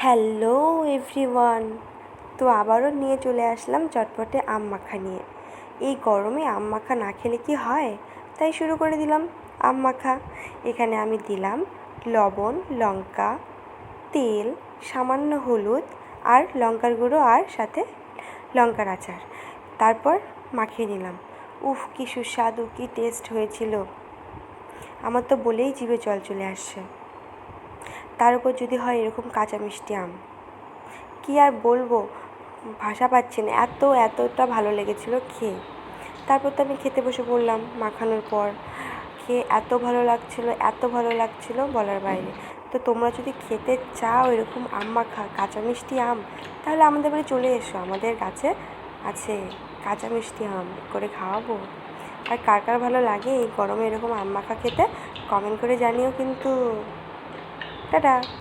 Hello everyone, তো আবারও নিয়ে চলে আসলাম চটপটে আম মাখা নিয়ে। এই গরমে আম মাখা না খেলে কি হয়, তাই শুরু করে দিলাম আম মাখা। এখানে আমি দিলাম লবণ, লঙ্কা, তেল, সামান্য হলুদ আর লঙ্কার গুঁড়ো আর সাথে লঙ্কার আচার। তারপর মাখিয়ে নিলাম। উফ, কি সুস্বাদু, কি টেস্ট হয়েছিল! আমার তো বলেই জিভে জল চলে আসছে। তার উপর যদি হয় এরকম কাঁচা মিষ্টি আম, কী আর বলবো, ভাষা পাচ্ছি না, এতটা ভালো লেগেছিলো খেয়ে। তারপর তো আমি খেতে বসে পড়লাম। মাখানোর পর খেয়ে এত ভালো লাগছিলো বলার বাইরে। তো তোমরা যদি খেতে চাও এরকম আম মাখা, কাঁচা মিষ্টি আম, তাহলে আমাদের বাড়ি চলে এসো, আমাদের গাছে আছে কাঁচা মিষ্টি আম, করে খাওয়াবো। আর কার কার ভালো লাগে এই গরমে এরকম আম মাখা খেতে, কমেন্ট করে জানিও কিন্তু। টাটা।